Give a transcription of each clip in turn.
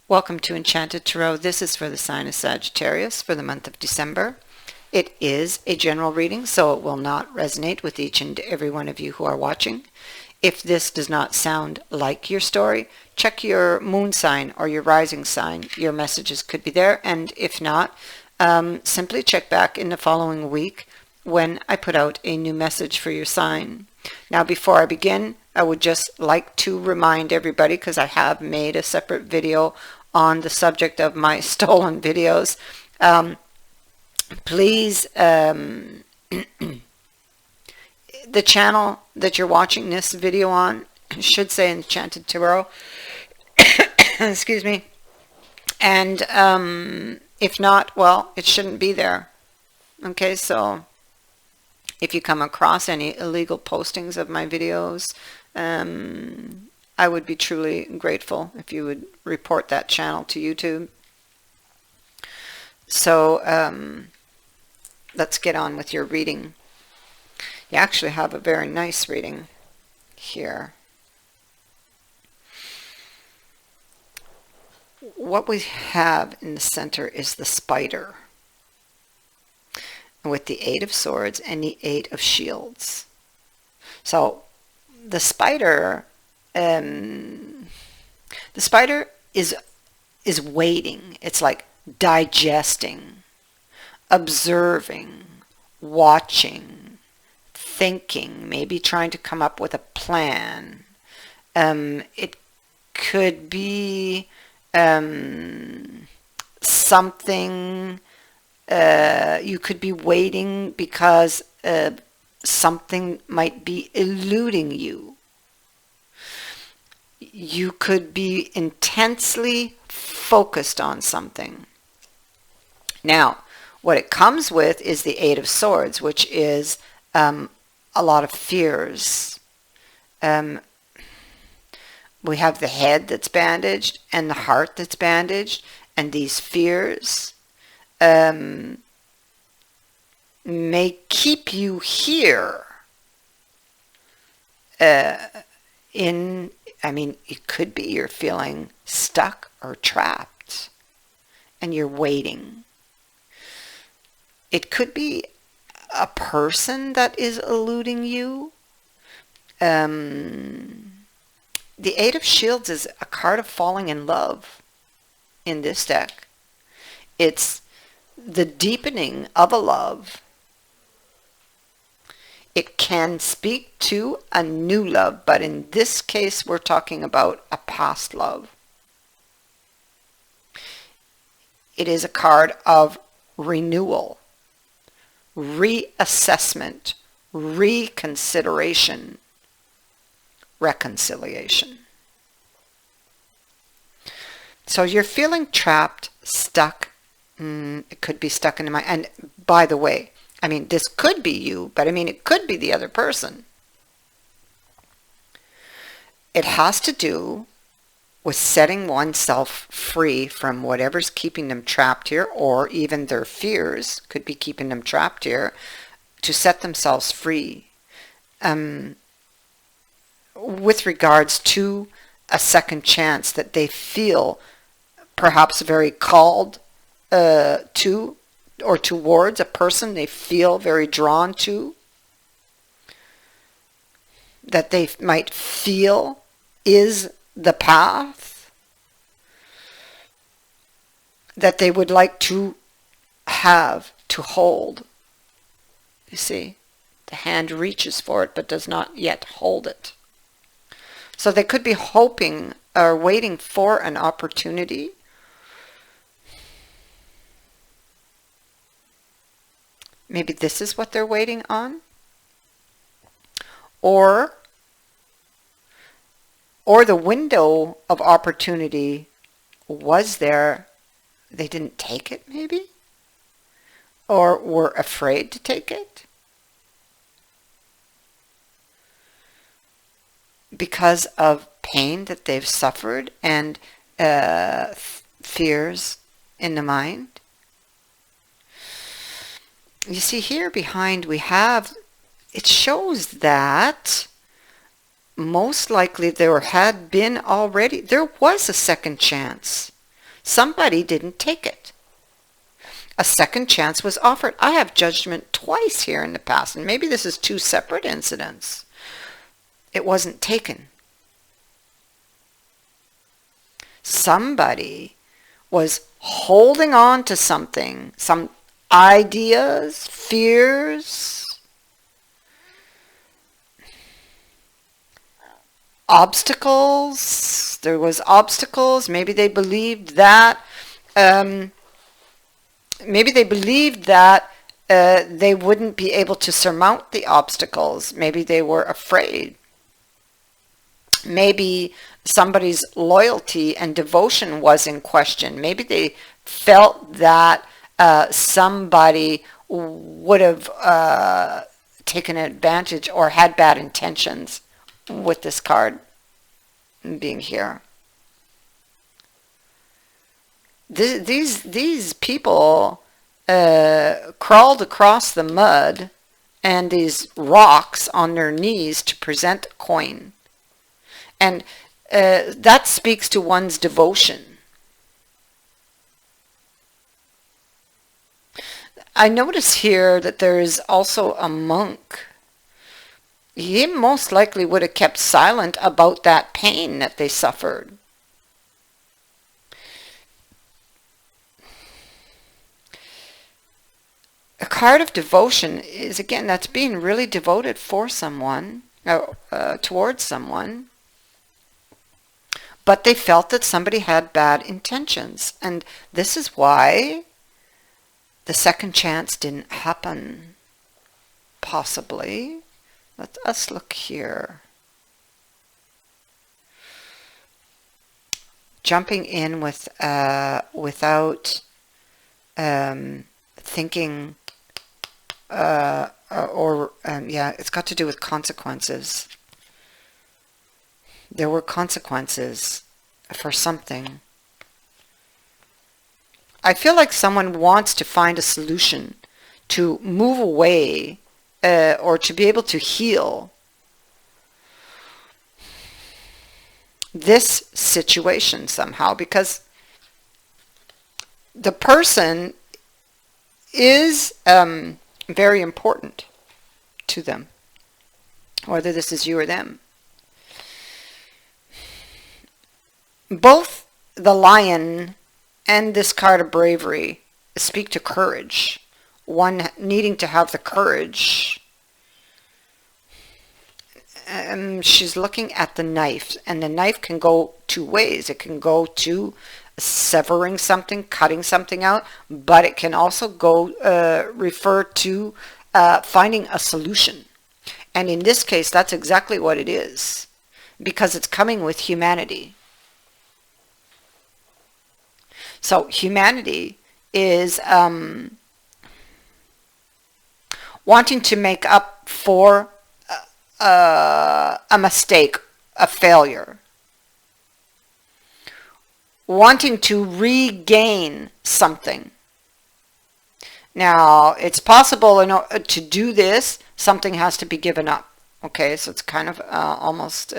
Welcome to Enchanted Tarot. This is for the sign of Sagittarius for the month of December. It is a general reading, so it will not resonate with each and every one of you who are watching. If this does not sound like your story, check your moon sign or your rising sign. Your messages could be there, and if not, simply check back in the following week when I put out a new message for your sign. Now, before I begin, I would just like to remind everybody, because I have made a separate video on the subject of my stolen videos. Please, the channel that you're watching this video on should say Enchanted Tarot. Excuse me. And if not, well, it shouldn't be there. Okay, so if you come across any illegal postings of my videos, I would be truly grateful if you would report that channel to YouTube. So let's get on with your reading. You actually have a very nice reading here. What we have in the center is the spider, with the Eight of Swords and the Eight of Shields. So the spider is waiting. It's like digesting, observing, watching, thinking, maybe trying to come up with a plan. It could be something. You could be waiting because something might be eluding you. You could be intensely focused on something. Now, what it comes with is the Eight of Swords, which is a lot of fears. We have the head that's bandaged and the heart that's bandaged, and these fears may keep you here it could be you're feeling stuck or trapped and you're waiting. It could be a person that is eluding you. The Eight of Shields is a card of falling in love in this deck. It's the deepening of a love. It can speak to a new love, but in this case, we're talking about a past love. It is a card of renewal, reassessment, reconsideration, reconciliation. So you're feeling trapped, stuck. It could be stuck in the mind. And by the way, this could be you, but it could be the other person. It has to do with setting oneself free from whatever's keeping them trapped here, or even their fears could be keeping them trapped here, to set themselves free. With regards to a second chance that they feel perhaps very called to, or towards a person they feel very drawn to, that they might feel is the path that they would like to have, to hold. You see, the hand reaches for it but does not yet hold it. So they could be hoping or waiting for an opportunity. Maybe this is what they're waiting on. Or the window of opportunity was there. They didn't take it, maybe? Or were afraid to take it? Because of pain that they've suffered and fears in the mind. You see here behind it shows that most likely there was a second chance. Somebody didn't take it. A second chance was offered. I have judgment twice here in the past, and maybe this is two separate incidents. It wasn't taken. Somebody was holding on to something, some ideas, fears, obstacles. There was obstacles. Maybe they believed that they wouldn't be able to surmount the obstacles. Maybe they were afraid. Maybe somebody's loyalty and devotion was in question. Maybe they felt that somebody would have taken advantage or had bad intentions with this card being here. These people crawled across the mud and these rocks on their knees to present a coin. And that speaks to one's devotion. I notice here that there is also a monk. He most likely would have kept silent about that pain that they suffered. A card of devotion is, again, that's being really devoted for someone, towards someone. But they felt that somebody had bad intentions. And this is why the second chance didn't happen. Possibly. Let us look here. Jumping in with without thinking, yeah, it's got to do with consequences. There were consequences for something. I feel like someone wants to find a solution to move away or to be able to heal this situation somehow, because the person is very important to them, whether this is you or them. Both the lion and this card of bravery speak to courage. One needing to have the courage. She's looking at the knife, and the knife can go two ways. It can go to severing something, cutting something out, but it can also go refer to finding a solution. And in this case, that's exactly what it is, because it's coming with humanity. So humanity is wanting to make up for a mistake, a failure. Wanting to regain something. Now, it's possible to do this, something has to be given up. Okay, so it's kind of almost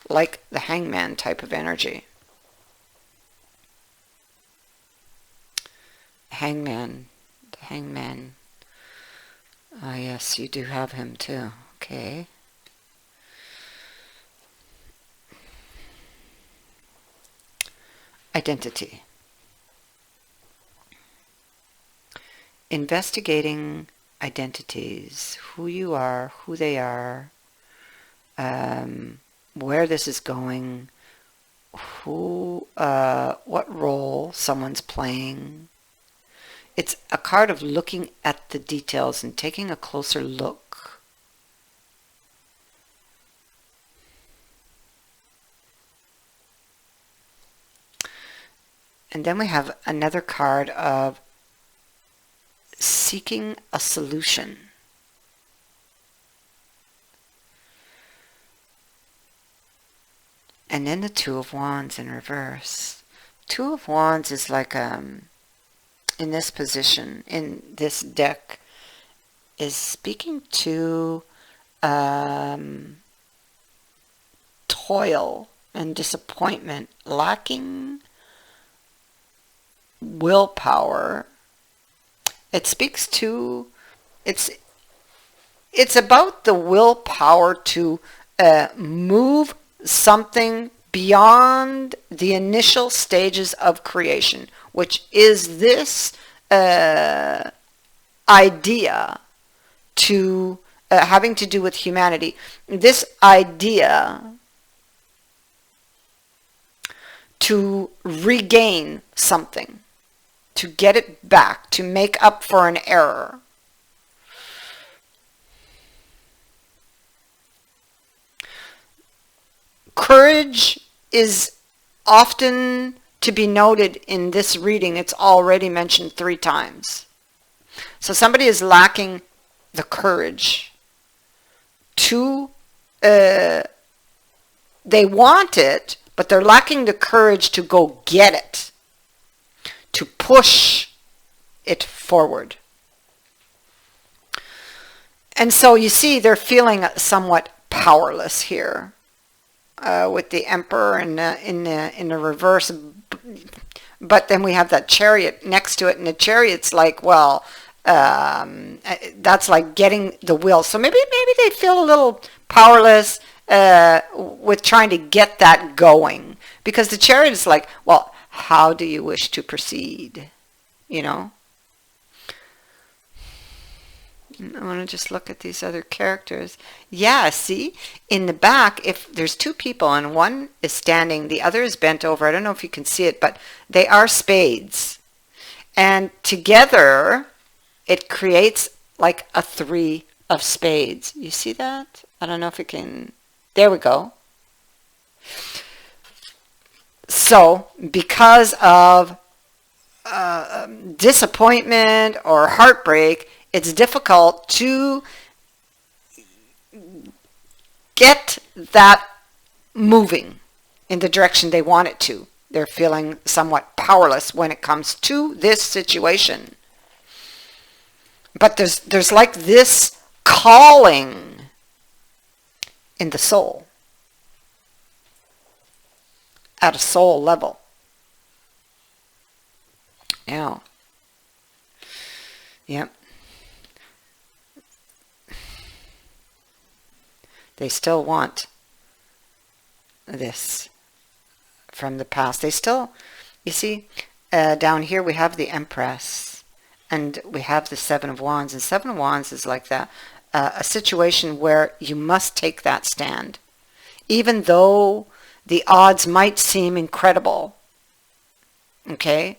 like the hangman type of energy. Hangman, the hangman. Ah, yes, you do have him too. Okay. Identity. Investigating identities, who you are, who they are, where this is going, what role someone's playing. It's a card of looking at the details and taking a closer look. And then we have another card of seeking a solution. And then the Two of Wands in reverse. Two of Wands is like in this position, in this deck, is speaking to toil and disappointment, lacking willpower. It speaks to, it's about the willpower to move something beyond the initial stages of creation, which is this idea to having to do with humanity. This idea to regain something, to get it back, to make up for an error. Courage is often to be noted in this reading. It's already mentioned 3 times. So somebody is lacking the courage to, they want it, but they're lacking the courage to go get it, to push it forward. And so you see they're feeling somewhat powerless here with the Emperor and in the reverse. But then we have that Chariot next to it, and the Chariot's like, well, that's like getting the will. So maybe they feel a little powerless with trying to get that going, because the Chariot is like, well, how do you wish to proceed? You know? I want to just look at these other characters. Yeah, see? In the back, if there's 2 people and one is standing, the other is bent over. I don't know if you can see it, but they are spades. And together, it creates like a 3 of spades. You see that? I don't know if it can... There we go. So, because of disappointment or heartbreak, it's difficult to get that moving in the direction they want it to. They're feeling somewhat powerless when it comes to this situation. But there's like this calling in the soul, at a soul level. Yeah. Yep. They still want this from the past. They still, you see, down here we have the Empress, and we have the 7 of Wands. And 7 of Wands is like that, a situation where you must take that stand. Even though the odds might seem incredible, okay?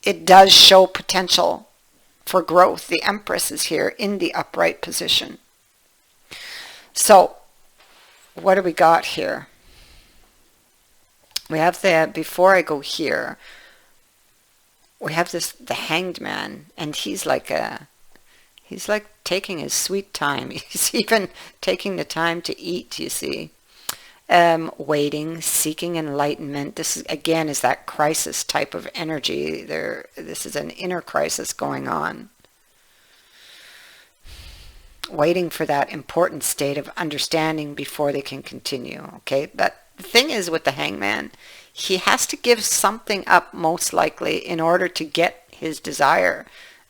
It does show potential for growth. The Empress is here in the upright position. So, what do we got here? We have the, before I go here, we have this, the Hanged Man, and he's like taking his sweet time. He's even taking the time to eat, you see. Waiting, seeking enlightenment. This is, again, is that crisis type of energy. This is an inner crisis going on. Waiting for that important state of understanding before they can continue. Okay, but the thing is with the Hangman, he has to give something up most likely in order to get his desire.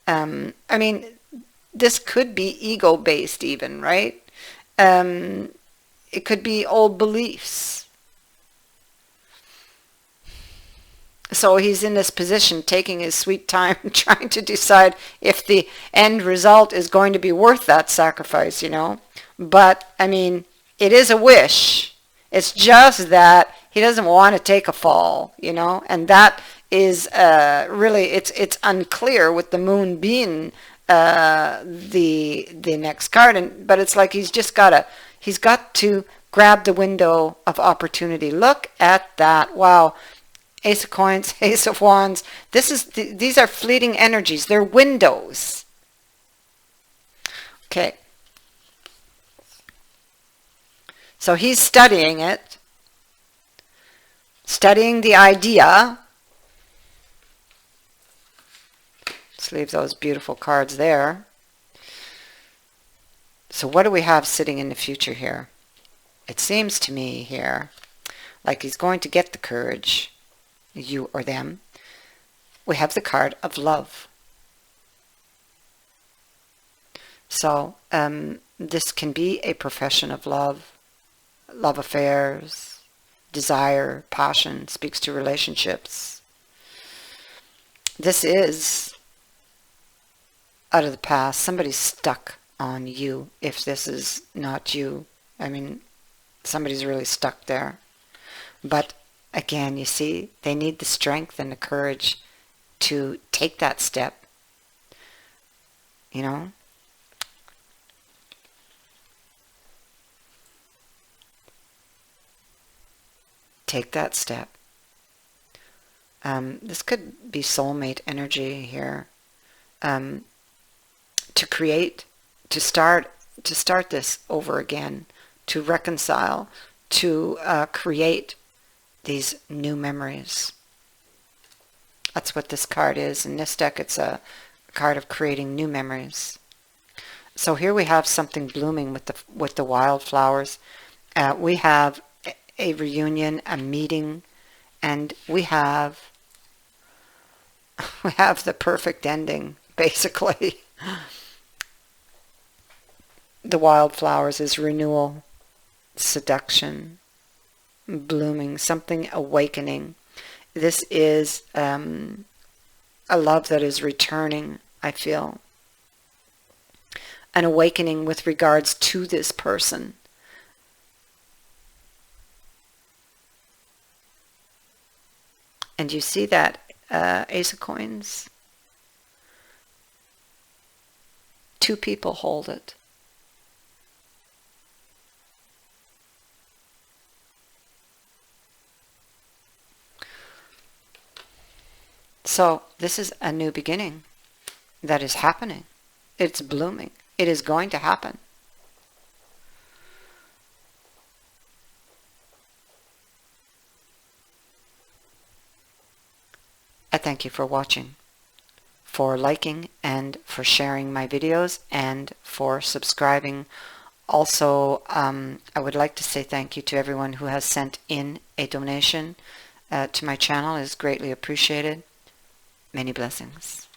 I mean, this could be ego-based even, right? It could be old beliefs. So he's in this position, taking his sweet time, trying to decide if the end result is going to be worth that sacrifice, you know. But, I mean, it is a wish. It's just that he doesn't want to take a fall, you know. And that is really, it's unclear with the moon being the next card. But it's like he's got to grab the window of opportunity. Look at that. Wow. Ace of Coins, Ace of Wands. These are fleeting energies. They're windows. Okay. So he's studying it. Studying the idea. Let's leave those beautiful cards there. So what do we have sitting in the future here? It seems to me here like he's going to get the courage. you or them, we have the card of love. So this can be a profession of love, love affairs, desire, passion, speaks to relationships. This is out of the past. Somebody's stuck on you if this is not you. I mean, somebody's really stuck there. But again, you see, they need the strength and the courage to take that step. You know? Take that step. This could be soulmate energy here. To create, to start this over again, to reconcile, to create these new memories. That's what this card is. In this deck, it's a card of creating new memories. So here we have something blooming with the wildflowers. We have a reunion, a meeting, and we have the perfect ending, basically. The wildflowers is renewal, seduction, blooming, something awakening. This is a love that is returning, I feel. An awakening with regards to this person. And you see that Ace of Coins? Two people hold it. So this is a new beginning that is happening. It's blooming. It is going to happen. I thank you for watching, for liking, and for sharing my videos, and for subscribing. Also, I would like to say thank you to everyone who has sent in a donation to my channel. It is greatly appreciated. Many blessings.